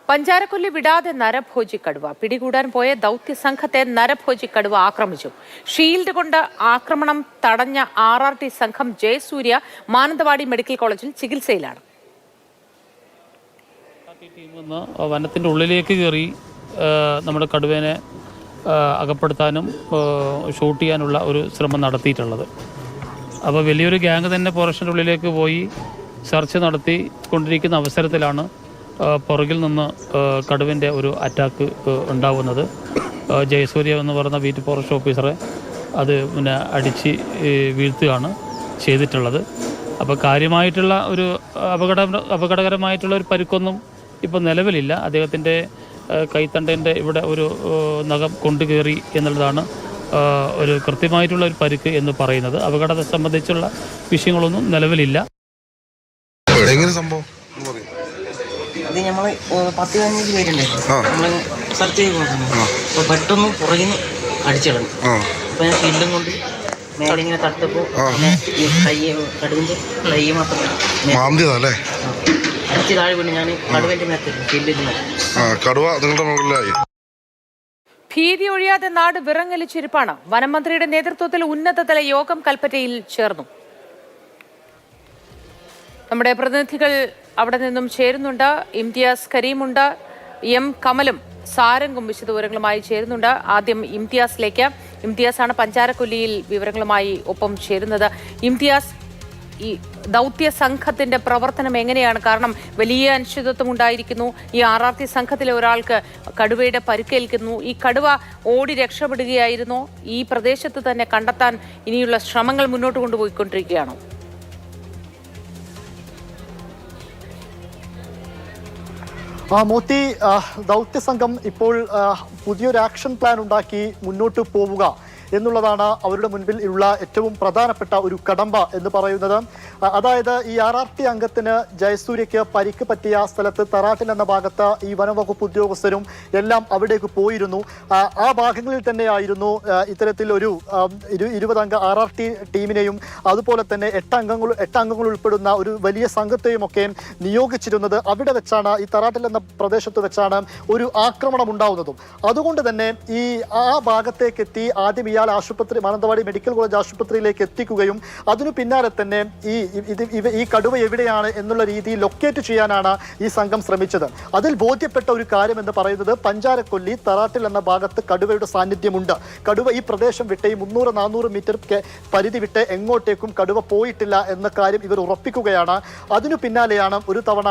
പഞ്ചാരക്കൊല്ലി വിടാതെ നരഭോജി കടുവ പിടികൂടാൻ പോയ ദൗത്യ സംഘത്തെ നരഭോജി കടുവ ആക്രമിച്ചു. ഷീൽഡ് കൊണ്ട് ആക്രമണം തടഞ്ഞ RRT സംഘം ജയസൂര്യ മാനന്തവാടി മെഡിക്കൽ കോളേജിൽ ചികിത്സയിലാണ്. വനത്തിൻ്റെ ഉള്ളിലേക്ക് കയറി നമ്മുടെ കടുവേനെ അകപ്പെടുത്താനും ഷൂട്ട് ചെയ്യാനുള്ള ഒരു ശ്രമം നടത്തിയിട്ടുള്ളത്. അപ്പോൾ വലിയൊരു ഗ്യാങ് തന്നെ ഫോറസ്റ്റിൻ്റെ ഉള്ളിലേക്ക് പോയി സെർച്ച് നടത്തി കൊണ്ടിരിക്കുന്ന അവസരത്തിലാണ് പുറകിൽ നിന്ന് കടുവിൻ്റെ ഒരു അറ്റാക്ക് ഉണ്ടാവുന്നത്. ജയസൂര്യ എന്ന് പറയുന്ന ബീറ്റ് ഫോറസ്റ്റ് ഓഫീസറെ അത് അടിച്ച് വീഴ്ത്തുകയാണ് ചെയ്തിട്ടുള്ളത്. അപ്പോൾ കാര്യമായിട്ടുള്ള ഒരു അപകടകരമായിട്ടുള്ള ഒരു പരിക്കൊന്നും ഇപ്പോൾ നിലവിലില്ല. അദ്ദേഹത്തിൻ്റെ കൈത്തണ്ടേൻ്റെ ഇവിടെ ഒരു നഖം കൊണ്ടുകയറി എന്നുള്ളതാണ് ഒരു കൃത്യമായിട്ടുള്ള ഒരു പരിക്ക് എന്ന് പറയുന്നത്. അപകടത്തെ സംബന്ധിച്ചുള്ള വിഷയങ്ങളൊന്നും നിലവിലില്ല. അത് നമ്മൾ 10-15 പേരുണ്ടായിരുന്നു. നമ്മൾ സെർച്ച് ചെയ്ത് നോക്കുന്നു. അപ്പോൾ പെട്ടെന്ന് പുറകിൽ നിന്ന് അടിച്ചിടണം. അപ്പോൾ ഞാൻ ഷീൽഡും കൊണ്ട് മേലെ ഇങ്ങനെ തട്ടപ്പോൾ കടുവിൻ്റെ കൈ മാത്രം അടിച്ച് താഴെ വീണ് ഞാൻ കടുവിൻ്റെ മേത്തിരുന്നു. ഷീൽഡിൽ കടുവ നിങ്ങളുടെ മുകളിലായി. ഭീതി ഒഴിയാതെ നാട് വിറങ്ങലിച്ചിരിപ്പാണ്. വനമന്ത്രിയുടെ നേതൃത്വത്തിൽ ഉന്നതതല യോഗം കൽപ്പറ്റയിൽ ചേർന്നു. നമ്മുടെ പ്രതിനിധികൾ അവിടെ നിന്നും ചേരുന്നുണ്ട്. ഇംതിയാസ് കരീമുണ്ട്, M കമലും സാരംഗും വിശദവിവരങ്ങളുമായി ചേരുന്നുണ്ട്. ആദ്യം ഇംതിയാസിലേക്ക്. ഇംതിയാസാണ് പഞ്ചാരക്കൊല്ലിയിൽ വിവരങ്ങളുമായി ഒപ്പം ചേരുന്നത്. ഇംതിയാസ്, ഈ ദൗത്യ സംഘത്തിന്റെ പ്രവർത്തനം എങ്ങനെയാണ്? കാരണം വലിയ അനിശ്ചിതത്വം ഉണ്ടായിരിക്കുന്നു. ഈ RRT സംഘത്തിലെ ഒരാൾക്ക് കടുവയുടെ പരിക്കേൽക്കുന്നു. ഈ കടുവ ഓടി രക്ഷപ്പെടുകയായിരുന്നു. ഈ പ്രദേശത്ത് തന്നെ കണ്ടെത്താൻ ഇനിയുള്ള ശ്രമങ്ങൾ മുന്നോട്ട് കൊണ്ടുപോയിക്കൊണ്ടിരിക്കുകയാണോ? മോത്തി, ദൗത്യ സംഘം ഇപ്പോൾ പുതിയൊരു ആക്ഷൻ പ്ലാൻ ഉണ്ടാക്കി മുന്നോട്ട് പോവുക എന്നുള്ളതാണ് അവരുടെ മുൻപിൽ ഉള്ള ഏറ്റവും പ്രധാനപ്പെട്ട ഒരു കടമ്പ എന്ന് പറയുന്നത്. അതായത് ഈ RRT അംഗത്തിന് ജയസൂര്യയ്ക്ക് പരിക്ക് പറ്റിയ സ്ഥലത്ത് തറാട്ടിൽ എന്ന ഭാഗത്ത് ഈ വനംവകുപ്പ് ഉദ്യോഗസ്ഥരും എല്ലാം അവിടേക്ക് പോയിരുന്നു. ആ ഭാഗങ്ങളിൽ തന്നെയായിരുന്നു ഇത്തരത്തിൽ ഒരു 20 അംഗ RRT ടീമിനെയും അതുപോലെ തന്നെ 8 അംഗങ്ങൾ ഉൾപ്പെടുന്ന ഒരു വലിയ സംഘത്തെയും ഒക്കെ നിയോഗിച്ചിരുന്നത്. അവിടെ വെച്ചാണ്, ഈ തറാട്ടിൽ എന്ന പ്രദേശത്ത് വെച്ചാണ് ഒരു ആക്രമണം ഉണ്ടാവുന്നതും. അതുകൊണ്ട് തന്നെ ആ ഭാഗത്തേക്ക് എത്തി ആദ്യം ഇയാൾ മാനന്തവാടി മെഡിക്കൽ കോളേജ് ആശുപത്രിയിലേക്ക് എത്തിക്കുകയും അതിനു പിന്നാലെ തന്നെ ഈ കടുവ എവിടെയാണ് എന്നുള്ള രീതിയിൽ ലൊക്കേറ്റ് ചെയ്യാനാണ് ഈ സംഘം ശ്രമിച്ചത്. അതിൽ ബോധ്യപ്പെട്ട ഒരു കാര്യം എന്ന് പറയുന്നത് പഞ്ചാരക്കൊല്ലി തറാട്ടിൽ എന്ന ഭാഗത്ത് കടുവയുടെ സാന്നിധ്യമുണ്ട്. കടുവ ഈ പ്രദേശം വിട്ട് ഈ 300-400 മീറ്റർ പരിധി വിട്ട് എങ്ങോട്ടേക്കും കടുവ പോയിട്ടില്ല എന്ന കാര്യം ഇവർ ഉറപ്പിക്കുകയാണ്. അതിനു പിന്നാലെയാണ് ഒരു തവണ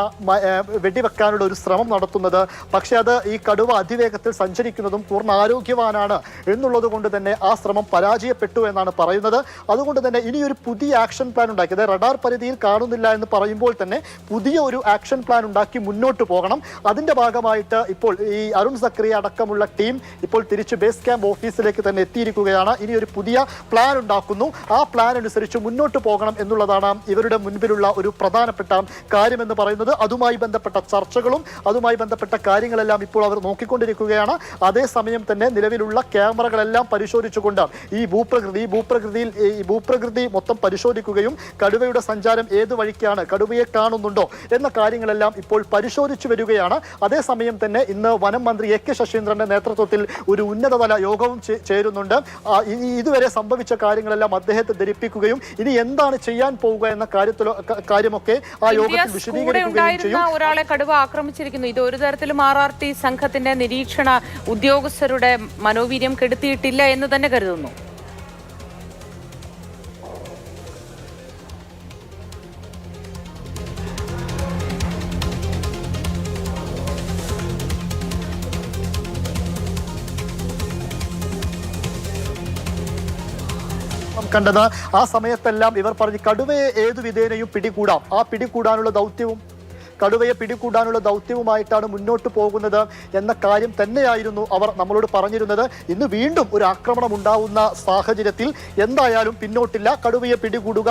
വെടിവെക്കാനുള്ള ഒരു ശ്രമം നടത്തുന്നത്. പക്ഷെ അത് ഈ കടുവ അതിവേഗത്തിൽ സഞ്ചരിക്കുന്നതും പൂർണ്ണ ആരോഗ്യവാനാണ് എന്നുള്ളത് കൊണ്ട് തന്നെ ആ ശ്രമം പരാജയപ്പെട്ടു എന്നാണ് പറയുന്നത്. അതുകൊണ്ട് തന്നെ ഇനിയൊരു പുതിയ ആക്ഷൻ പ്ലാൻ ഉണ്ടാക്കി, അതായത് റഡാർ പരിധിയിൽ കാണുന്നില്ല എന്ന് പറയുമ്പോൾ തന്നെ പുതിയ ഒരു ആക്ഷൻ പ്ലാൻ ഉണ്ടാക്കി മുന്നോട്ട് പോകണം. അതിന്റെ ഭാഗമായിട്ട് ഇപ്പോൾ ഈ അരുൺ സക്രിയ അടക്കമുള്ള ടീം ഇപ്പോൾ തിരിച്ച് ബേസ് ക്യാമ്പ് ഓഫീസിലേക്ക് തന്നെ എത്തിയിരിക്കുകയാണ്. ഇനി ഒരു പുതിയ പ്ലാൻ ഉണ്ടാക്കുന്നു. ആ പ്ലാൻ അനുസരിച്ച് മുന്നോട്ട് പോകണം എന്നുള്ളതാണ് ഇവരുടെ മുൻപിലുള്ള ഒരു പ്രധാനപ്പെട്ട കാര്യമെന്ന് പറയുന്നത്. അതുമായി ബന്ധപ്പെട്ട ചർച്ചകളും അതുമായി ബന്ധപ്പെട്ട കാര്യങ്ങളെല്ലാം ഇപ്പോൾ അവർ നോക്കിക്കൊണ്ടിരിക്കുകയാണ്. അതേസമയം തന്നെ നിലവിലുള്ള ക്യാമറകളെല്ലാം പരിശോധിച്ചുകൊണ്ട് ഈ ഭൂപ്രകൃതി മൊത്തം പരിശോധിക്കുകയും കടുവയുടെ സഞ്ചാരം ഏത് വഴിക്കാണ്, കടുവയെ കാണുന്നുണ്ടോ എന്ന കാര്യങ്ങളെല്ലാം ഇപ്പോൾ പരിശോധിച്ചു വരികയാണ്. അതേസമയം തന്നെ ഇന്ന് വനം മന്ത്രി AK ശശീന്ദ്രന്റെ നേതൃത്വത്തിൽ ഒരു ഉന്നതതല യോഗവും ചേരുന്നുണ്ട്. ഇതുവരെ സംഭവിച്ച കാര്യങ്ങളെല്ലാം അദ്ദേഹത്തെ ധരിപ്പിക്കുകയും ഇനി എന്താണ് ചെയ്യാൻ പോവുക എന്ന കാര്യമൊക്കെ ആ യോഗത്തിൽ വിശദീകരിക്കുകയും ചെയ്യും. ഒരാളെ കടുവ ആക്രമിച്ചിരിക്കുന്നു. ഇത് ഒരു തരത്തിലും RRT സംഘത്തിന്റെ നിരീക്ഷണ ഉദ്യോഗസ്ഥരുടെ മനോവീര്യം കെടുത്തിയിട്ടില്ല എന്ന് തന്നെ കരുതുന്നു. കണ്ടത് ആ സമയത്തെല്ലാം ഇവർ പറഞ്ഞു കടുവയെ ഏതു വിധേനയും പിടികൂടാം, ആ പിടികൂടാനുള്ള ദൗത്യവും കടുവയെ പിടികൂടാനുള്ള ദൗത്യവുമായിട്ടാണ് മുന്നോട്ട് പോകുന്നത് എന്ന കാര്യം തന്നെയായിരുന്നു അവർ നമ്മളോട് പറഞ്ഞിരുന്നത്. ഇന്ന് വീണ്ടും ഒരു ആക്രമണം ഉണ്ടാവുന്ന സാഹചര്യത്തിൽ എന്തായാലും പിന്നോട്ടില്ല. കടുവയെ പിടികൂടുക,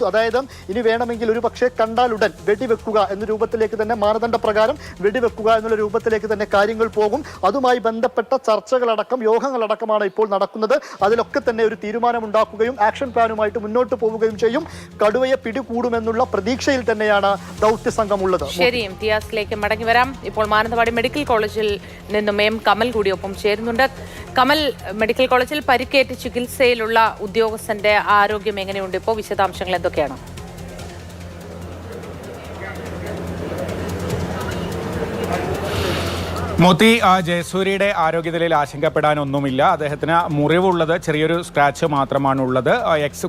അതായത് ഇനി വേണമെങ്കിൽ ഒരു പക്ഷേ കണ്ടാലുടൻ വെടിവെക്കുക എന്ന രൂപത്തിലേക്ക് തന്നെ, മാനദണ്ഡ പ്രകാരം വെടിവെക്കുക എന്നുള്ള രൂപത്തിലേക്ക് തന്നെ കാര്യങ്ങൾ പോകും. അതുമായി ബന്ധപ്പെട്ട ചർച്ചകളടക്കം യോഗങ്ങളടക്കമാണ് ഇപ്പോൾ നടക്കുന്നത്. അതിലൊക്കെ തന്നെ ഒരു തീരുമാനമുണ്ടാക്കുകയും ആക്ഷൻ പ്ലാനുമായിട്ട് മുന്നോട്ട് പോവുകയും ചെയ്യും. കടുവയെ പിടികൂടുമെന്നുള്ള പ്രതീക്ഷയിൽ തന്നെയാണ് ദൗത്യ സംഘമുള്ളത്. ശരി, ഇംതിയാസിലേക്ക് മടങ്ങി വരാം. ഇപ്പോൾ മാനന്തവാടി മെഡിക്കൽ കോളേജിൽ നിന്നും എം കമൽ കൂടി ഒപ്പം ചേരുന്നുണ്ട്. കമൽ, മെഡിക്കൽ കോളേജിൽ പരിക്കേറ്റ് ചികിത്സയിലുള്ള ഉദ്യോഗസ്ഥന്റെ ആരോഗ്യം എങ്ങനെയുണ്ട് ഇപ്പോൾ? വിശദാംശങ്ങൾ എന്തൊക്കെയാണ്? മോത്തി, ജയസൂര്യയുടെ ആരോഗ്യനിലയിൽ ആശങ്കപ്പെടാനൊന്നുമില്ല. അദ്ദേഹത്തിന് മുറിവുള്ളത് ചെറിയൊരു സ്ക്രാച്ച് മാത്രമാണുള്ളത്.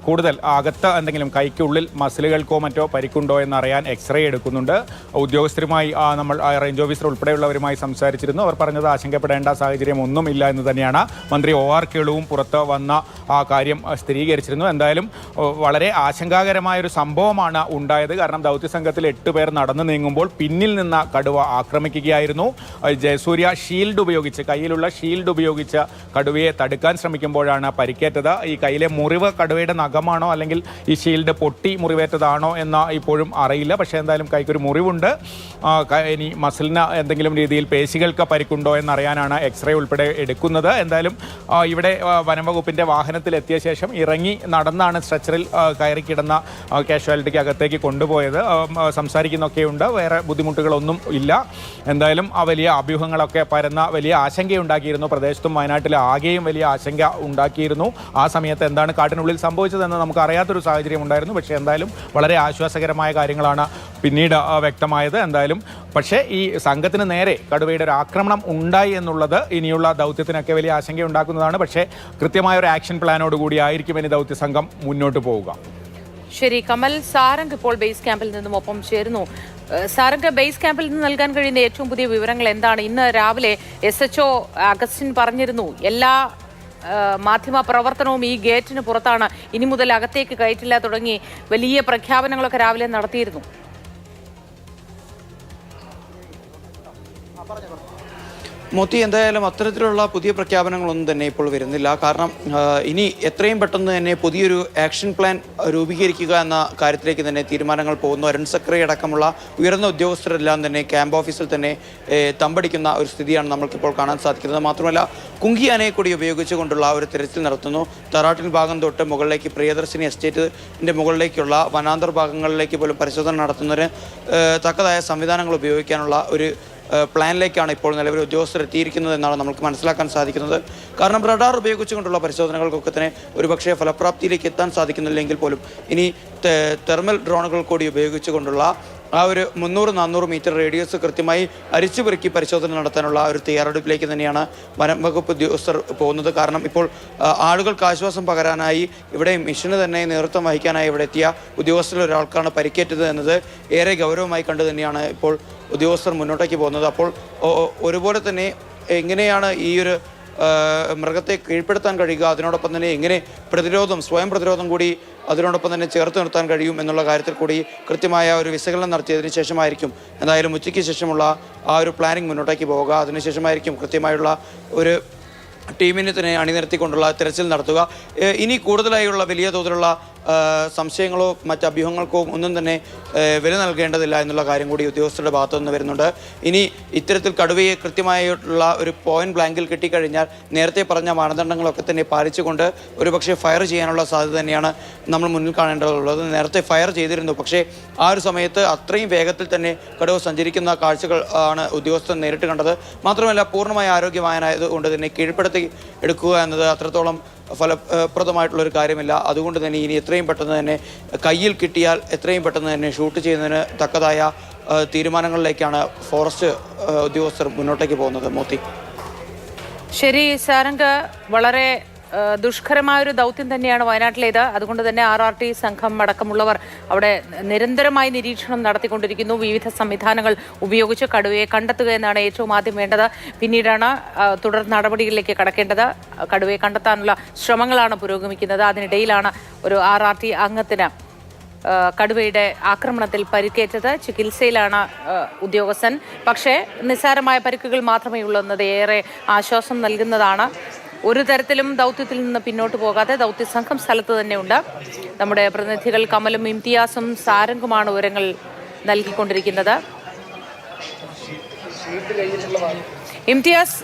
കൂടുതൽ അകത്ത് എന്തെങ്കിലും കൈക്കുള്ളിൽ മസിലുകൾക്കോ മറ്റോ പരിക്കുണ്ടോ എന്നറിയാൻ എക്സ്റേ എടുക്കുന്നുണ്ട്. ഉദ്യോഗസ്ഥരുമായി നമ്മൾ റേഞ്ച് ഓഫീസർ ഉൾപ്പെടെയുള്ളവരുമായി സംസാരിച്ചിരുന്നു. അവർ പറഞ്ഞത് ആശങ്കപ്പെടേണ്ട സാഹചര്യം ഒന്നുമില്ല എന്ന് തന്നെയാണ്. മന്ത്രി OR കേളുവും പുറത്ത് വന്ന കാര്യം സ്ഥിരീകരിച്ചിരുന്നു. എന്തായാലും വളരെ ആശങ്കാകരമായൊരു സംഭവമാണ് ഉണ്ടായത്. കാരണം ദൗത്യസംഘത്തിൽ 8 പേർ നടന്നു നീങ്ങുമ്പോൾ പിന്നിൽ നിന്ന കടുവ ആക്രമിക്കുകയായിരുന്നു. ജയസൂര്യ ഷീൽഡ് ഉപയോഗിച്ച്, കയ്യിലുള്ള ഷീൽഡ് ഉപയോഗിച്ച് കടുവയെ തടുക്കാൻ ശ്രമിക്കുമ്പോഴാണ് പരിക്കേറ്റത്. ഈ കയ്യിലെ മുറിവ് കടുവയുടെ നഖമാണോ അല്ലെങ്കിൽ ഈ ഷീൽഡ് പൊട്ടി മുറിവേറ്റതാണോ എന്ന് ഇപ്പോഴും അറിയില്ല. പക്ഷേ എന്തായാലും കൈക്കൊരു മുറിവുണ്ട്. ഇനി മസിലിന് എന്തെങ്കിലും രീതിയിൽ പേശികൾക്ക് പരിക്കുണ്ടോ എന്നറിയാനാണ് എക്സ്റേ ഉൾപ്പെടെ എടുക്കുന്നത്. എന്തായാലും ഇവിടെ വനംവകുപ്പിൻ്റെ വാഹനത്തിലെത്തിയ ശേഷം ഇറങ്ങി നടന്നാണ് സ്ട്രെച്ചറിൽ കയറി കിടന്ന കാഷ്വാലിറ്റിക്ക് അകത്തേക്ക് കൊണ്ടുപോയത്. സംസാരിക്കുന്നൊക്കെയുണ്ട്, വേറെ ബുദ്ധിമുട്ടുകളൊന്നും ഇല്ല. എന്തായാലും വലിയ അഭ്യൂഹങ്ങളൊക്കെ പരന്ന വലിയ ആശങ്കയുണ്ടാക്കിയിരുന്നു. പ്രദേശത്തും വയനാട്ടിൽ ആകെയും വലിയ ആശങ്ക ഉണ്ടാക്കിയിരുന്നു. ആ സമയത്ത് എന്താണ് കാട്ടിനുള്ളിൽ സംഭവിച്ചതെന്ന് നമുക്ക് അറിയാത്തൊരു സാഹചര്യം ഉണ്ടായിരുന്നു. പക്ഷേ എന്തായാലും വളരെ ആശ്വാസകരമായ കാര്യങ്ങളാണ് പിന്നീട് വ്യക്തമായത്. എന്തായാലും പക്ഷേ ഈ സംഘത്തിന് നേരെ കടുവയുടെ ഒരു ആക്രമണം ഉണ്ടായി എന്നുള്ളത് ഇനിയുള്ള ദൗത്യത്തിനൊക്കെ വലിയ ആശങ്കയുണ്ടാക്കുന്നതാണ്. പക്ഷേ കൃത്യമായ ഒരു ആക്ഷൻ പ്ലാനോട് കൂടി ആയിരിക്കും ഇനി ദൗത്യസംഘം മുന്നോട്ട് പോവുക. ശരി കമൽ, സാരംഗ് ഇപ്പോൾ ബേസ് ക്യാമ്പിൽ നിന്നും ഒപ്പം ചേരുന്നു. സാരംഗ്, ബേസ് ക്യാമ്പിൽ നിന്ന് നൽകാൻ കഴിയുന്ന ഏറ്റവും പുതിയ വിവരങ്ങൾ എന്താണ്? ഇന്ന് രാവിലെ SHO അഗസ്റ്റിൻ പറഞ്ഞിരുന്നു എല്ലാ മാധ്യമ പ്രവർത്തനവും ഈ ഗേറ്റിന് പുറത്താണ്, ഇനി മുതൽ അകത്തേക്ക് കയറ്റില്ല തുടങ്ങി വലിയ പ്രഖ്യാപനങ്ങളൊക്കെ രാവിലെ നടത്തിയിരുന്നു. മോത്തി, എന്തായാലും അത്തരത്തിലുള്ള പുതിയ പ്രഖ്യാപനങ്ങളൊന്നും തന്നെ ഇപ്പോൾ വരുന്നില്ല. കാരണം ഇനി എത്രയും പെട്ടെന്ന് തന്നെ പുതിയൊരു ആക്ഷൻ പ്ലാൻ രൂപീകരിക്കുക എന്ന കാര്യത്തിലേക്ക് തന്നെ തീരുമാനങ്ങൾ പോകുന്നു. അരുൺ സക്രി അടക്കമുള്ള ഉയർന്ന ഉദ്യോഗസ്ഥരെല്ലാം തന്നെ ക്യാമ്പ് ഓഫീസിൽ തന്നെ തമ്പടിക്കുന്ന ഒരു സ്ഥിതിയാണ് നമ്മൾക്കിപ്പോൾ കാണാൻ സാധിക്കുന്നത്. മാത്രമല്ല കുങ്കിയാനയെ കൂടി ഉപയോഗിച്ചുകൊണ്ടുള്ള ഒരു തിരച്ചിൽ നടത്തുന്നു. തറാട്ടിൽ ഭാഗം തൊട്ട് മുകളിലേക്ക് പ്രിയദർശിനി എസ്റ്റേറ്റിൻ്റെ മുകളിലേക്കുള്ള വനാന്തർ ഭാഗങ്ങളിലേക്ക് പോലും പരിശോധന നടത്തുന്നതിന് തക്കതായ സംവിധാനങ്ങൾ ഉപയോഗിക്കാനുള്ള ഒരു പ്ലാനിലേക്കാണ് ഇപ്പോൾ നിലവിൽ ഉദ്യോഗസ്ഥർ എത്തിയിരിക്കുന്നത് എന്നാണ് നമുക്ക് മനസ്സിലാക്കാൻ സാധിക്കുന്നത്. കാരണം റഡാർ ഉപയോഗിച്ചുകൊണ്ടുള്ള പരിശോധനകൾക്കൊക്കെ തന്നെ ഒരുപക്ഷെ ഫലപ്രാപ്തിയിലേക്ക് എത്താൻ സാധിക്കുന്നില്ലെങ്കിൽ പോലും ഇനി തെർമൽ ഡ്രോണുകൾ കൂടി ഉപയോഗിച്ചുകൊണ്ടുള്ള ആ ഒരു 300-400 മീറ്റർ റേഡിയസ് കൃത്യമായി അരിച്ചുപെറുക്കി പരിശോധന നടത്താനുള്ള ഒരു തയ്യാറെടുപ്പിലേക്ക് തന്നെയാണ് വനം വകുപ്പ് ഉദ്യോഗസ്ഥർ പോകുന്നത്. കാരണം ഇപ്പോൾ ആളുകൾക്ക് ആശ്വാസം പകരാനായി ഇവിടെ മിഷന് തന്നെ നേതൃത്വം വഹിക്കാനായി ഇവിടെ എത്തിയ ഉദ്യോഗസ്ഥരിൽ ഒരാൾക്കാണ് പരിക്കേറ്റത് എന്നത് ഏറെ ഗൗരവമായി കണ്ടു തന്നെയാണ് ഇപ്പോൾ ഉദ്യോഗസ്ഥർ മുന്നോട്ടേക്ക് പോകുന്നത്. അപ്പോൾ ഒരുപോലെ തന്നെ എങ്ങനെയാണ് ഈ ഒരു മൃഗത്തെ കീഴ്പ്പെടുത്താൻ കഴിയുക, അതിനോടൊപ്പം തന്നെ എങ്ങനെ സ്വയം പ്രതിരോധം കൂടി അതിനോടൊപ്പം തന്നെ ചേർത്ത് നിർത്താൻ കഴിയും എന്നുള്ള കാര്യത്തിൽ കൂടി കൃത്യമായ ഒരു വിശകലനം നടത്തിയതിന് ശേഷമായിരിക്കും എന്തായാലും ഉച്ചയ്ക്ക് ശേഷമുള്ള ആ ഒരു പ്ലാനിങ് മുന്നോട്ടേക്ക് പോവുക. അതിനുശേഷമായിരിക്കും കൃത്യമായുള്ള ഒരു ടീമിനെ തന്നെ അണിനിരത്തിക്കൊണ്ടുള്ള തിരച്ചിൽ നടത്തുക. ഇനി കൂടുതലായുള്ള വലിയ തോതിലുള്ള സംശയങ്ങളോ മറ്റ് അഭ്യൂഹങ്ങൾക്കോ ഒന്നും തന്നെ വില നൽകേണ്ടതില്ല എന്നുള്ള കാര്യം കൂടി ഉദ്യോഗസ്ഥരുടെ ഭാഗത്തു നിന്ന് വരുന്നുണ്ട്. ഇനി ഇത്തരത്തിൽ കടുവയെ കൃത്യമായിട്ടുള്ള ഒരു പോയിന്റ് ബ്ലാങ്കിൽ കിട്ടിക്കഴിഞ്ഞാൽ നേരത്തെ പറഞ്ഞ മാനദണ്ഡങ്ങളൊക്കെ തന്നെ പാലിച്ചുകൊണ്ട് ഒരുപക്ഷെ ഫയർ ചെയ്യാനുള്ള സാധ്യത തന്നെയാണ് നമ്മൾ മുന്നിൽ കാണേണ്ടതുള്ളത്. നേരത്തെ ഫയർ ചെയ്തിരുന്നു, പക്ഷേ ആ ഒരു സമയത്ത് അത്രയും വേഗത്തിൽ തന്നെ കടുവ സഞ്ചരിക്കുന്ന കാഴ്ചകൾ ആണ് ഉദ്യോഗസ്ഥർ നേരിട്ട് കണ്ടത്. മാത്രമല്ല പൂർണ്ണമായ ആരോഗ്യവാനായത് കൊണ്ട് തന്നെ കീഴ്പ്പെടുത്തി എടുക്കുക എന്നത് അത്രത്തോളം ഫലപ്രദമായിട്ടുള്ളൊരു കാര്യമില്ല. അതുകൊണ്ട് തന്നെ ഇനി എത്രയും പെട്ടെന്ന് തന്നെ കയ്യിൽ കിട്ടിയാൽ എത്രയും പെട്ടെന്ന് തന്നെ ഷൂട്ട് ചെയ്യുന്നതിന് തക്കതായ തീരുമാനങ്ങളിലേക്കാണ് ഫോറസ്റ്റ് ഉദ്യോഗസ്ഥർ മുന്നോട്ടേക്ക് പോകുന്നത്. മോത്തി, ശരി സാരംഗ്, വളരെ ദുഷ്കരമായൊരു ദൗത്യം തന്നെയാണ് വയനാട്ടിലേത്. അതുകൊണ്ട് തന്നെ RRT സംഘം അടക്കമുള്ളവർ അവിടെ നിരന്തരമായി നിരീക്ഷണം നടത്തിക്കൊണ്ടിരിക്കുന്നു. വിവിധ സംവിധാനങ്ങൾ ഉപയോഗിച്ച് കടുവയെ കണ്ടെത്തുക എന്നാണ് ഏറ്റവും ആദ്യം വേണ്ടത്. പിന്നീടാണ് തുടർ നടപടികളിലേക്ക് കടക്കേണ്ടത്. കടുവയെ കണ്ടെത്താനുള്ള ശ്രമങ്ങളാണ് പുരോഗമിക്കുന്നത്. അതിനിടയിലാണ് ഒരു RRT അംഗത്തിന് കടുവയുടെ ആക്രമണത്തിൽ പരിക്കേറ്റത്. ചികിത്സയിലാണ് ഉദ്യോഗസ്ഥൻ. പക്ഷേ നിസ്സാരമായ പരിക്കുകൾ മാത്രമേ ഉള്ളൂ എന്നത് ഏറെ ആശ്വാസം നൽകുന്നതാണ്. ഒരു തരത്തിലും ദൗത്യത്തിൽ നിന്ന് പിന്നോട്ട് പോകാതെ ദൗത്യസംഘം സ്ഥലത്ത് തന്നെയുണ്ട്. നമ്മുടെ പ്രതിനിധികൾ കമലും ഇംതിയാസും സാരംഗുമാണ് വിവരങ്ങൾ നൽകിക്കൊണ്ടിരിക്കുന്നത്. ഇംതിയാസ്,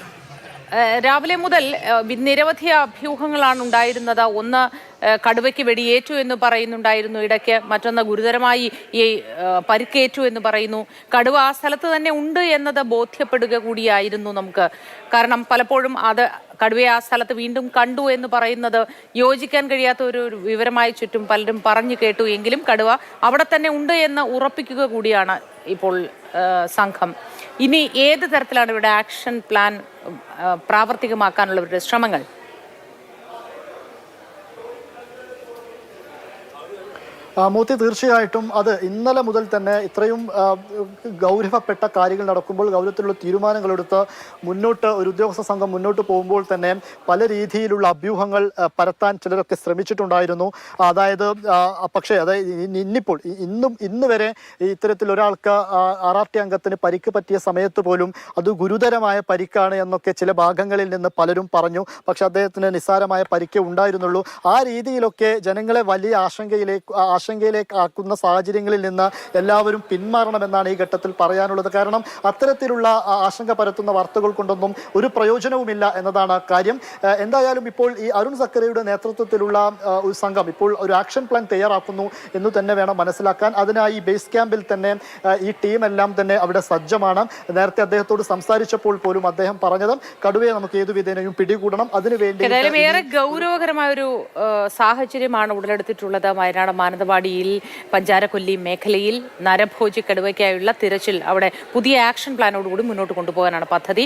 രാവിലെ മുതൽ നിരവധി അഭ്യൂഹങ്ങളാണ് ഉണ്ടായിരുന്നത്. ഒന്ന്, കടുവയ്ക്ക് വെടിയേറ്റു എന്ന് പറയുന്നുണ്ടായിരുന്നു ഇടയ്ക്ക്. മറ്റൊന്ന് ഗുരുതരമായി ഈ പരിക്കേറ്റു എന്ന് പറയുന്നു. കടുവ ആ സ്ഥലത്ത് തന്നെ ഉണ്ട് എന്നത് ബോധ്യപ്പെടുക കൂടിയായിരുന്നു നമുക്ക്. കാരണം പലപ്പോഴും അത് കടുവയെ ആ സ്ഥലത്ത് വീണ്ടും കണ്ടു എന്ന് പറയുന്നത് യോജിക്കാൻ കഴിയാത്ത ഒരു വിവരമായി ചുറ്റും പലരും പറഞ്ഞു കേട്ടു. എങ്കിലും കടുവ അവിടെ തന്നെ ഉണ്ട് എന്ന് ഉറപ്പിക്കുക കൂടിയാണ് ഇപ്പോൾ സംഘം. ഇനി ഏത് തരത്തിലാണ് ഇവിടെ ആക്ഷൻ പ്ലാൻ പ്രാവർത്തികമാക്കാനുള്ള ഇവരുടെ ശ്രമങ്ങൾ? മോത്തി, തീർച്ചയായിട്ടും അത് ഇന്നലെ മുതൽ തന്നെ ഇത്രയും ഗൗരവപ്പെട്ട കാര്യങ്ങൾ നടക്കുമ്പോൾ ഗൗരവത്തിലുള്ള തീരുമാനങ്ങളെടുത്ത് മുന്നോട്ട് ഒരു ഉദ്യോഗസ്ഥ സംഘം മുന്നോട്ട് പോകുമ്പോൾ തന്നെ പല രീതിയിലുള്ള അഭ്യൂഹങ്ങൾ പരത്താൻ ചിലരൊക്കെ ശ്രമിച്ചിട്ടുണ്ടായിരുന്നു. അതായത് പക്ഷേ ഇന്നിപ്പോൾ ഇന്ന് വരെ ഇത്തരത്തിൽ ഒരാൾക്ക് RRT അംഗത്തിന് പരിക്ക് പറ്റിയ സമയത്ത് പോലും അത് ഗുരുതരമായ പരിക്കാണ് എന്നൊക്കെ ചില ഭാഗങ്ങളിൽ നിന്ന് പലരും പറഞ്ഞു. പക്ഷെ അദ്ദേഹത്തിന് നിസ്സാരമായ പരിക്കേ ഉണ്ടായിരുന്നുള്ളൂ. ആ രീതിയിലൊക്കെ ജനങ്ങളെ വലിയ ആശങ്കയിലേക്ക് ആക്കുന്ന സാഹചര്യങ്ങളിൽ നിന്ന് എല്ലാവരും പിന്മാറണമെന്നാണ് ഈ ഘട്ടത്തിൽ പറയാനുള്ളത്. കാരണം അത്തരത്തിലുള്ള ആശങ്ക പരത്തുന്ന വാർത്തകൾ കൊണ്ടൊന്നും ഒരു പ്രയോജനവുമില്ല എന്നതാണ് കാര്യം. എന്തായാലും ഇപ്പോൾ ഈ അരുൺ സക്കറിയുടെ നേതൃത്വത്തിലുള്ള ഒരു സംഘം ഇപ്പോൾ ഒരു ആക്ഷൻ പ്ലാൻ തയ്യാറാക്കുന്നു എന്ന് തന്നെ വേണം മനസ്സിലാക്കാൻ. അതിനായി ബേസ് ക്യാമ്പിൽ തന്നെ ഈ ടീമെല്ലാം തന്നെ അവിടെ സജ്ജമാണ്. നേരത്തെ അദ്ദേഹത്തോട് സംസാരിച്ചപ്പോൾ പോലും അദ്ദേഹം പറഞ്ഞത് കടുവയെ നമുക്ക് ഏതു വിധേനയും പിടികൂടണം, അതിനുവേണ്ടി ഏതായാലും ഏറെ ഗൗരവകരമായ ഒരു സാഹചര്യമാണ് ഉടലെടുത്തിട്ടുള്ളത്. വയനാട് മാനന്തവാടിയിൽ പഞ്ചാരക്കൊല്ലി മേഖലയിൽ നരഭോജി കടുവയ്ക്കായുള്ള തിരച്ചിൽ അവിടെ പുതിയ ആക്ഷൻ പ്ലാനോടുകൂടി മുന്നോട്ട് കൊണ്ടുപോകാനാണ് പദ്ധതി.